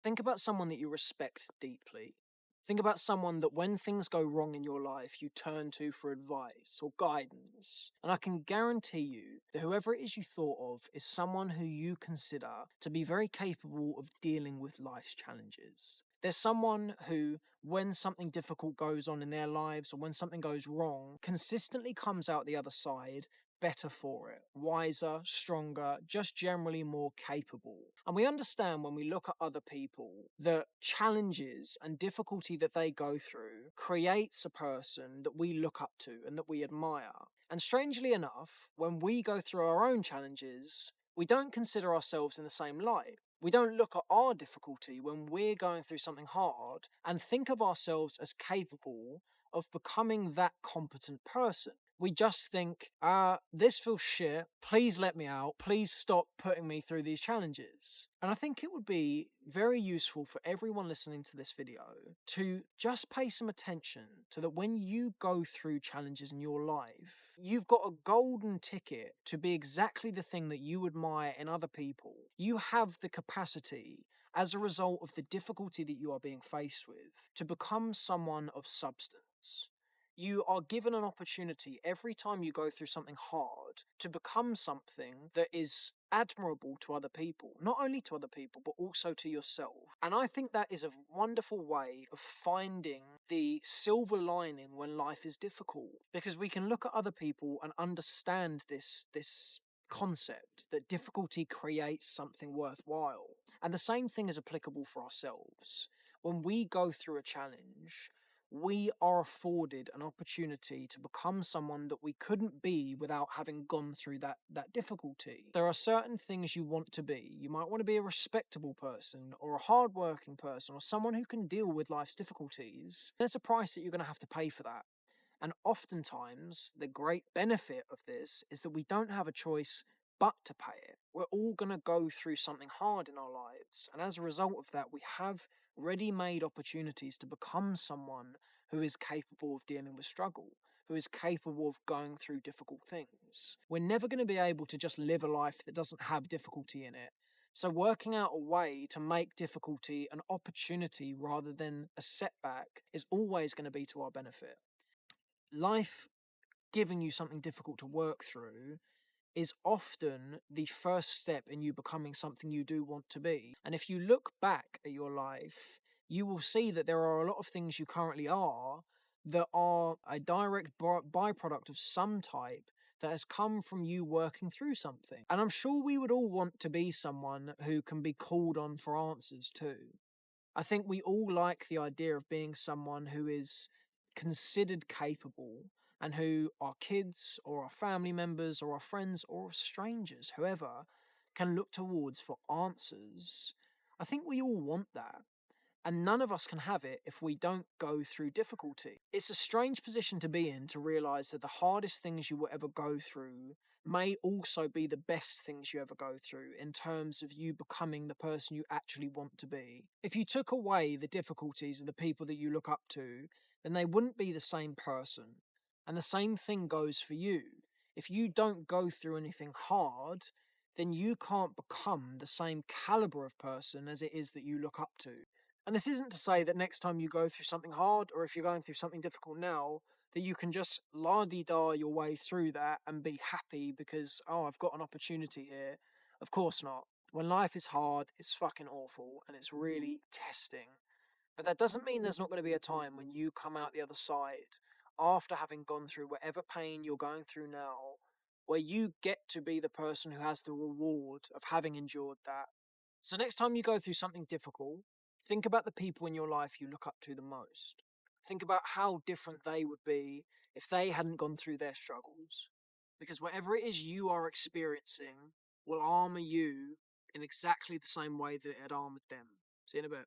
Think about someone that you respect deeply. Think about someone that when things go wrong in your life, you turn to for advice or guidance. And I can guarantee you that whoever it is you thought of is someone who you consider to be very capable of dealing with life's challenges. There's someone who, when something difficult goes on in their lives or when something goes wrong, consistently comes out the other side better for it, wiser, stronger, just generally more capable. And we understand when we look at other people that challenges and difficulty that they go through creates a person that we look up to and that we admire. And strangely enough, when we go through our own challenges, we don't consider ourselves in the same light. We don't look at our difficulty when we're going through something hard and think of ourselves as capable of becoming that competent person. We just think, this feels shit. Please let me out. Please stop putting me through these challenges. And I think it would be very useful for everyone listening to this video to just pay some attention to that when you go through challenges in your life, you've got a golden ticket to be exactly the thing that you admire in other people. You have the capacity as a result of the difficulty that you are being faced with to become someone of substance. You are given an opportunity every time you go through something hard to become something that is admirable to other people, not only to other people, but also to yourself. And I think that is a wonderful way of finding the silver lining when life is difficult, because we can look at other people and understand this concept that difficulty creates something worthwhile. And the same thing is applicable for ourselves. When we go through a challenge, we are afforded an opportunity to become someone that we couldn't be without having gone through that difficulty. There are certain things you want to be. You might want to be a respectable person or a hardworking person or someone who can deal with life's difficulties. There's a price that you're going to have to pay for that. And oftentimes, the great benefit of this is that we don't have a choice but to pay it. We're all going to go through something hard in our lives. And as a result of that, we have ready made opportunities to become someone who is capable of dealing with struggle, who is capable of going through difficult things. We're never going to be able to just live a life that doesn't have difficulty in it. So, working out a way to make difficulty an opportunity rather than a setback is always going to be to our benefit. Life giving you something difficult to work through is often the first step in you becoming something you do want to be. And if you look back at your life, you will see that there are a lot of things you currently are that are a direct byproduct of some type that has come from you working through something. And I'm sure we would all want to be someone who can be called on for answers too. I think we all like the idea of being someone who is considered capable and who our kids or our family members or our friends or strangers, whoever, can look towards for answers. I think we all want that. And none of us can have it if we don't go through difficulty. It's a strange position to be in to realize that the hardest things you will ever go through may also be the best things you ever go through in terms of you becoming the person you actually want to be. If you took away the difficulties of the people that you look up to, then they wouldn't be the same person. And the same thing goes for you. If you don't go through anything hard, then you can't become the same caliber of person as it is that you look up to. And this isn't to say that next time you go through something hard or if you're going through something difficult now, that you can just la-di-da your way through that and be happy because, oh, I've got an opportunity here. Of course not. When life is hard, it's fucking awful and it's really testing. But that doesn't mean there's not going to be a time when you come out the other side after having gone through whatever pain you're going through now, where you get to be the person who has the reward of having endured that. So next time you go through something difficult, think about the people in your life you look up to the most. Think about how different they would be if they hadn't gone through their struggles. Because whatever it is you are experiencing will armor you in exactly the same way that it had armored them. See you in a bit.